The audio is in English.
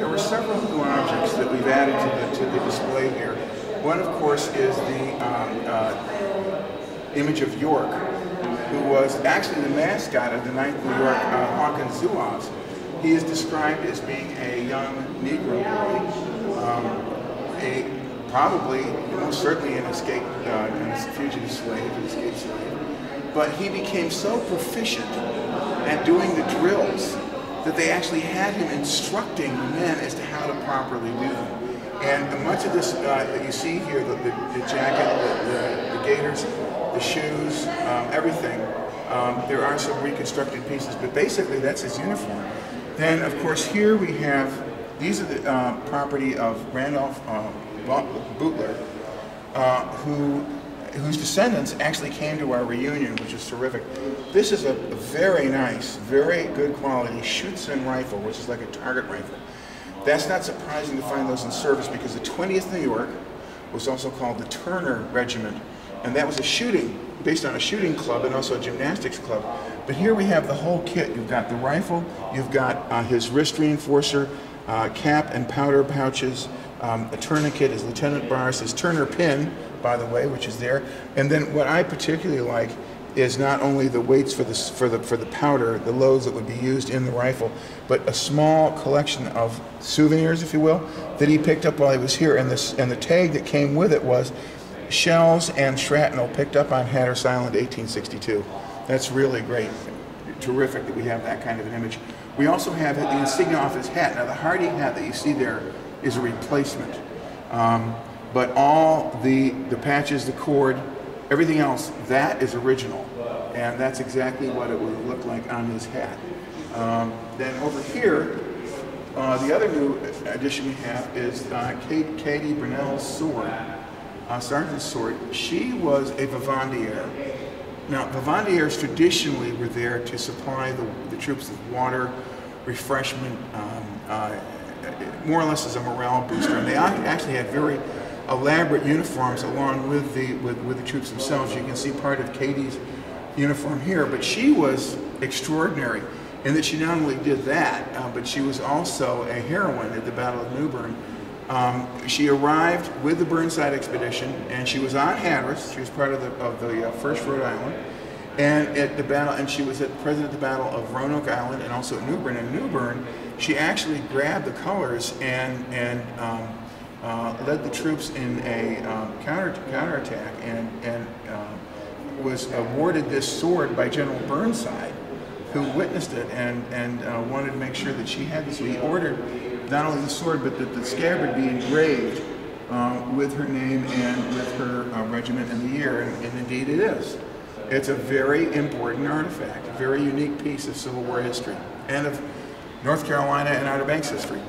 there were several new objects that we've added to the display here. One, of course, is the image of York, who was actually the mascot of the 9th New York Hawkins Zouaves. He is described as being a young Negro boy, probably, most certainly an escaped, a fugitive slave, an escaped slave. But he became so proficient at doing the drills that they actually had him instructing the men as to how to properly do them. And much of this that you see here, the jacket, the gaiters, the shoes, everything, there are some reconstructed pieces, but basically that's his uniform. Then, of course, here we have, these are the property of Randolph Bootler, whose descendants actually came to our reunion, which is terrific. This is a very nice, very good quality Schutzen rifle, which is like a target rifle. That's not surprising to find those in service because the 20th New York was also called the Turner Regiment, and that was a shooting, based on a shooting club and also a gymnastics club. But here we have the whole kit. You've got the rifle, you've got his wrist reinforcer, cap and powder pouches, a tourniquet, his lieutenant bars, his Turner pin, by the way, which is there. And then what I particularly like is not only the weights for the powder, the loads that would be used in the rifle, but a small collection of souvenirs, if you will, that he picked up while he was here. And the tag that came with it was shells and shrapnel picked up on Hatteras Island, 1862. That's really great. Terrific that we have that kind of an image. We also have the insignia off his hat. Now the Hardy hat that you see there is a replacement. But all the patches, the cord, everything else, that is original. And that's exactly what it would look like on his hat. Then over here, the other new addition we have is Kady Brownell's sword, sergeant's sword. She was a vivandière. Now, vivandières traditionally were there to supply the troops with water, refreshment, more or less as a morale booster. And they actually had very elaborate uniforms along with the troops themselves. You can see part of Kady's uniform here, but she was extraordinary in that she not only did that, but she was also a heroine at the Battle of New Bern. She arrived with the Burnside expedition, and she was on Hatteras. She was part of the 1st Rhode Island, and at the battle, and she was present at the Battle of Roanoke Island and also at New Bern. In New Bern, she actually grabbed the colors and led the troops in a counterattack, and was awarded this sword by General Burnside, who witnessed it and wanted to make sure that she had this. So he ordered not only the sword, but that the scabbard be engraved with her name and with her regiment and the year, and indeed it is. It's a very important artifact, a very unique piece of Civil War history, and of North Carolina and Outer Banks history.